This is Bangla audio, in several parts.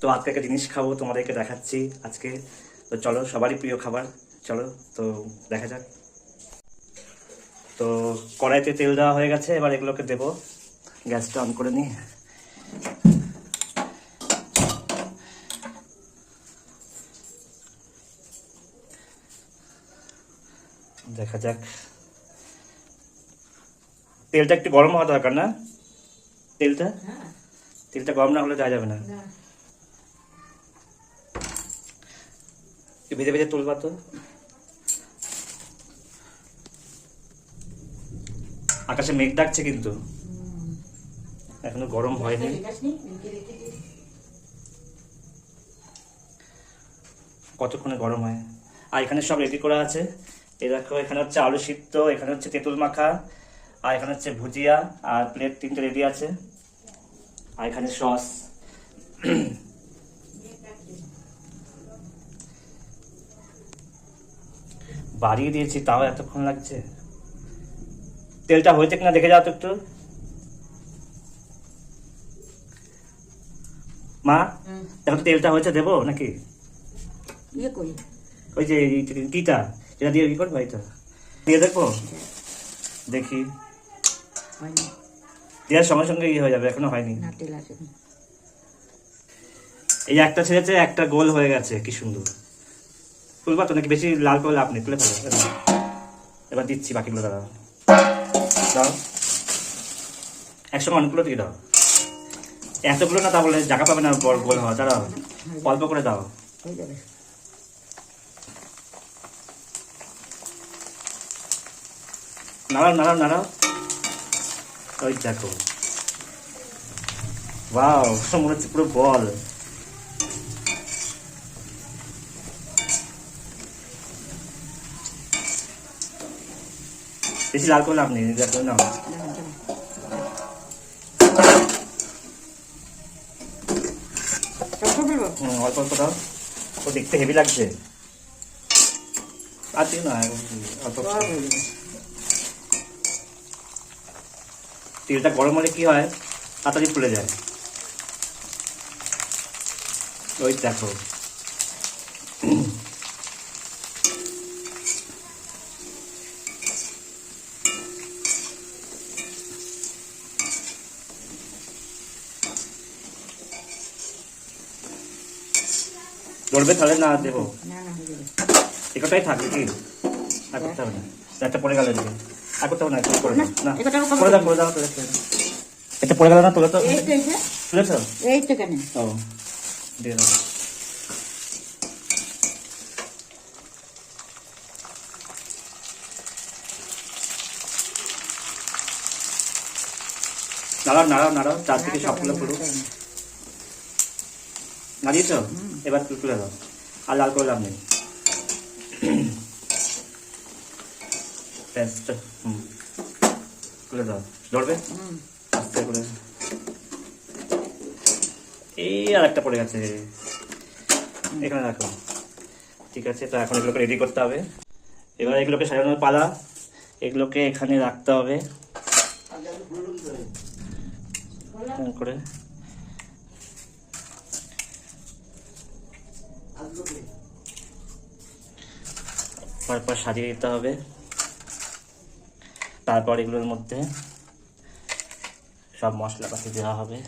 তো আজকে একটা জিনিস খাবো, তোমাদেরকে দেখাচ্ছি আজকে। তো চলো, সবারই প্রিয় খাবার, চলো তো দেখা যাক। তো কড়াইতে তেল দেওয়া হয়ে গেছে, এবার এগুলোকে দেবো। গ্যাসটা অন করে নিই। দেখা যাক, তেলটা একটু গরম হওয়া দরকার না? তেলটা তেলটা গরম না হলে দেওয়া যাবে না। ভেজে ভেজে তুলবা তো। আকাশে মেঘ ডাকছে কিন্তু এখনো গরম হয়নি। কতক্ষণে গরম হয়। আর এখানে সব রেডি করা আছে। এই দেখো, এখানে হচ্ছে আলু সিদ্ধ, এখানে হচ্ছে তেঁতুল মাখা, আর এখানে হচ্ছে ভুজিয়া, আর প্লেট 3টে রেডি আছে, আর এখানে সস। বাড়িয়ে দিয়েছি তাও এতক্ষণ লাগছে। তেলটা হয়েছে কিনা দেখে যাও তো একটু। মা দেখো তো তেলটা হয়েছে, দেবো নাকি? ওই যে কিটা যেটা দিয়ে কি করবো, এইটা দিয়ে দেখবো। দেখি, দেওয়ার সঙ্গে সঙ্গে ইয়ে হয়ে যাবে, এখনো হয়নি। এই একটা ছেড়েছে, একটা গোল হয়ে গেছে, কি সুন্দর। তুলবা তো নাকি? বেশি লাল করে লাভ নেই, তুলে ফেলো। এবার দিচ্ছি বাকিগুলো, দাঁড়াও দাও, একসঙ্গে অনেকগুলো দিয়ে দাও। এতগুলো না, তা বলে জায়গা পাবে না বড় গোল হওয়া, দাঁড়াও অল্প করে দাও। নাড়াও নাড়াও নাড়াও, ওই দেখো, ওয়াও, মনে হচ্ছে পুরো বল। বেশি লাল করে লাভ নেই, দেখো না। অল্প অল্প দাও, তো দেখতে হেভি লাগছে। আর দিই না, অল্প। তেলটা গরম হলে কি হয়, তাড়াতাড়ি ফুলে যায়। ওই দেখো, ধরবে তাহলে না দেবো? একটাই থাকবে কি? আর করতে হবে না, একটা পড়ে গেল এদিকে। আর করতে হবে না, করে দাও না, করে দাও করে দাও। এটা পড়ে গেল না, তোলে তো, তুলেছ? এই তো কেন? ও দিয়ে দাও। নাড়াও নাড়াও নাড়াও, চারদিকে সবগুলো পুরো নাড়িয়েছ। এবার তুলে দাও, আর লাল করে লাভ নেই। তুলে দাও, ধরবে আস্তে করে। এই আর একটা পড়ে গেছে, এখানে রাখো। ঠিক আছে, তো এখন এগুলোকে রেডি করতে হবে। এবার এগুলোকে সাজানোর পালা, এগুলোকে এখানে রাখতে হবে করে। তারপর সাজিয়ে দিতে হবে। তারপর এগুলোর মধ্যে সব মশলাপাতি দেওয়া হবে।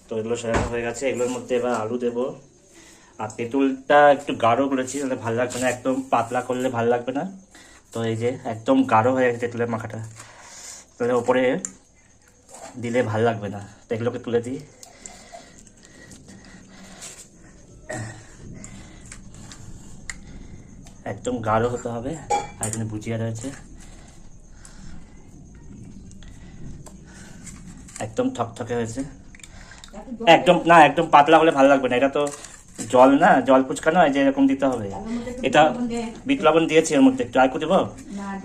তো এগুলো সাজানো হয়ে গেছে, এগুলোর মধ্যে এবার আলু দেবো। আর তেঁতুলটা একটু গাঢ় করেছি, তাহলে ভালো লাগবে না, একদম পাতলা করলে ভালো লাগবে না। তো এই যে একদম গাঢ় হয়ে গেছে তেঁতুলের মাখাটা, তাহলে ওপরে দিলে ভালো লাগবে না। তো এগুলোকে তুলে দিই। একদম গাঢ় হতে হবে। আর এখানে ভুজিয়া রয়েছে, একদম থকথকে হয়েছে। একদম না, একদম পাতলা হলে ভালো লাগবে না, এটা তো জল না, জল ফুচকা নয় যে এরকম দিতে হবে। এটা বিট লবণ দিয়েছি এর মধ্যে, একটু আর একটু দেবো,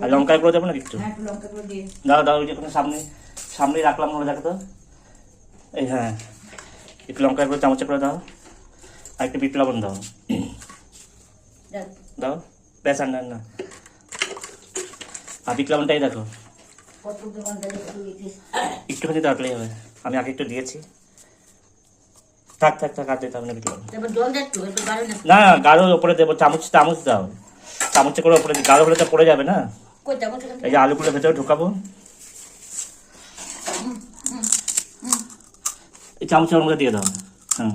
আর লঙ্কা গুঁড়ো দেবো না একটু? দাও দাও, ওই যে সামনে সামনেই রাখলাম, মনে দেখো তো। এই হ্যাঁ, একটু লঙ্কা গুঁড়ো চামচে করে দাও, আর একটু বিট লবণ দাও, দাও ব্যাস। আর না, আর বিট লবণটাই দেখো একটুখানি রাখলেই হবে, আমি আগে একটু দিয়েছি। থাক থাক থাক, আর দিতে হবে না বিট লবণ। না গাঢ়র ওপরে দেবো, চামচ চামচ দাও, চামচে করে ওপরে, গাঢ় হলে তো পড়ে যাবে না। এই যে আলুগুলো ভেতরে ঢুকাবো, এই চামচের মধ্যে দিয়ে দাও। হ্যাঁ,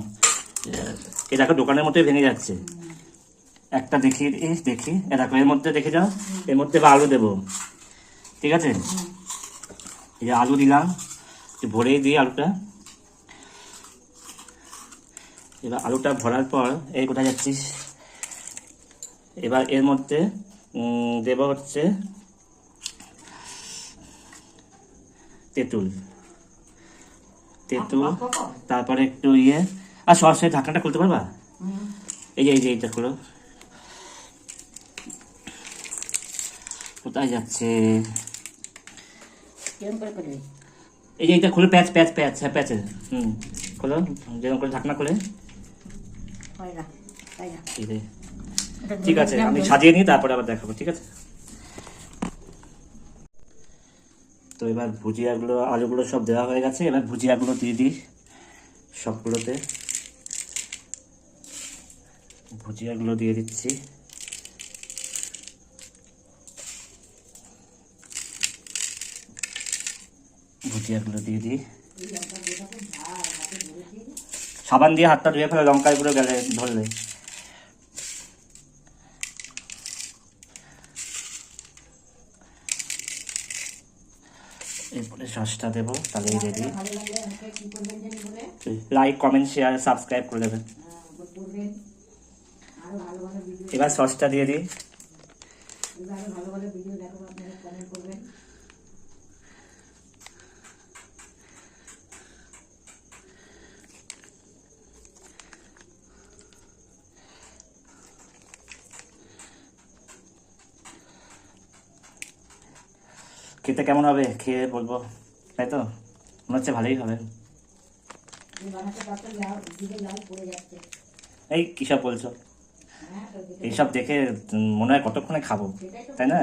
এই দেখো দোকানের মতোই ভেঙে যাচ্ছে। একটা দেখি, দেখি এ দেখো, এর মধ্যে দেখে যাও, এর মধ্যে এবার আলু দেবো, ঠিক আছে? এই যে আলু দিলাম, ভরেই দিই আলুটা। এবার আলুটা ভরার পর, এই কোথায় যাচ্ছিস, এবার এর মধ্যে দেব হচ্ছে তেঁতুল, তেঁতুল, তারপরে একটু ইয়ে, আর সরাসরি ঢাকনাটা খুলতে পারবা? এই যে এইটা খুলো, কোথায় যাচ্ছে, এই যে এইটা খুলে, প্যাচ প্যাচ প্যাচ, হ্যাঁ প্যাচে, খোলো, যেরকম করে ঢাকনা খুলে। ঠিক আছে, আমি সাজিয়ে নিই, তারপরে আবার দেখাবো, ঠিক আছে? তো এবার ভুজিয়াগুলো, আলুগুলো সব দেওয়া হয়ে গেছে, এবার ভুজিয়াগুলো দিয়ে দিই সবগুলোতে, ভুজিয়াগুলো দিয়ে দিচ্ছি। ভুজিয়াগুলো দিয়ে দিই, সাবান দিয়ে হাতটা ধুয়ে ফেলে, লঙ্কার গুঁড়ো গেলে ধরলে। এরপরে সসটা দেবো, তাহলে ready. Like comment share subscribe করে দেবেন। এবার সসটা দিয়ে দিই, খেতে কেমন হবে খেয়ে বলবো, তাই তো? মনে হচ্ছে ভালোই হবে। এই কিসব বলছো, এইসব দেখে মনে হয় কতক্ষণে খাবো, তাই না?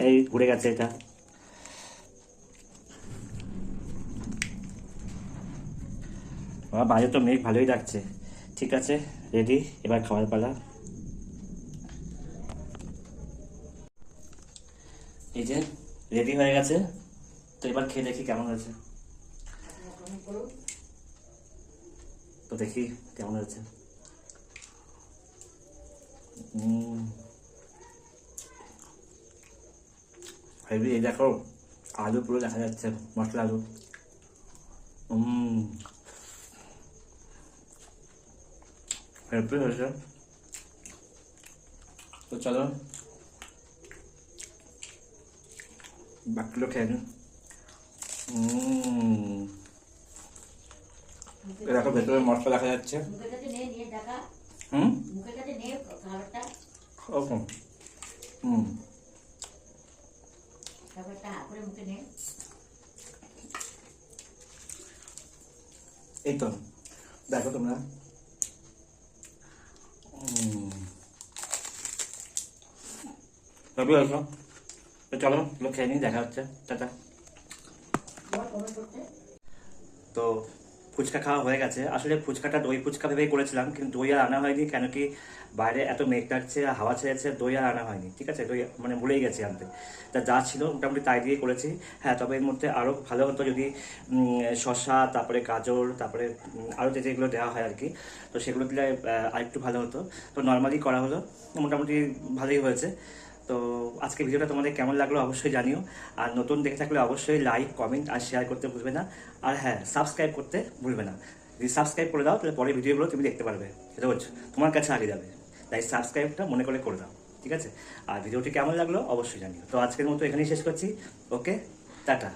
এই ঘুরে গেছে এটা। বাইরে তো মেঘ ভালোই লাগছে। ঠিক আছে, রেডি, এবার খাওয়ার পালা। এই যে রেডি হয়ে গেছে, তো এবার খেয়ে দেখি কেমন হয়েছে। তো দেখি কেমন হয়েছে। হেভি, এই দেখো আলু পুরো দেখা যাচ্ছে, মশলা আলু। হেভি হয়েছে। তো চলো বাকিগুলো খেয়ে নিই। দেখো ভেতরে মশলা দেখা যাচ্ছে। এই তো দেখো তোমরা, তবে আসো, তো চলো লোক খেয়ে নিই, দেখা হচ্ছে, টাটা। তো ফুচকা খাওয়া হয়ে গেছে। আসলে ফুচকাটা দই ফুচকা ভেবেই করেছিলাম, কিন্তু দই আর আনা হয়নি, কেন কি বাইরে এত মেঘ ডাকছে, হাওয়া ছেড়েছে, দই আর আনা হয়নি। ঠিক আছে, দই মানে ভুলেই গেছি আনতে, তা যা ছিল মোটামুটি তাই দিয়ে করেছি। হ্যাঁ, তবে এর মধ্যে আরও ভালো হতো যদি শসা, তারপরে গাজর, তারপরে আরও যেগুলো দেওয়া হয় আর কি, তো সেগুলো দিলে আরেকটু ভালো হতো। তো নর্মালি করা হলো, মোটামুটি ভালোই হয়েছে। তো আজকে ভিডিওটা তোমাদের কেমন লাগলো অবশ্যই জানিও, আর নতুন দেখে থাকলে অবশ্যই লাইক কমেন্ট আর শেয়ার করতে ভুলবে না, আর হ্যাঁ সাবস্ক্রাইব করতে ভুলবে না। যদি সাবস্ক্রাইব করে দাও তাহলে পরের ভিডিওগুলো তুমি দেখতে পারবে, রোজ তোমার কাছে আগে যাবে, তাই সাবস্ক্রাইবটা মনে করে দাও, ঠিক আছে? আর ভিডিওটি কেমন লাগলো অবশ্যই জানিও। তো আজকের মতো এখানেই শেষ করছি, ওকে, টাটা।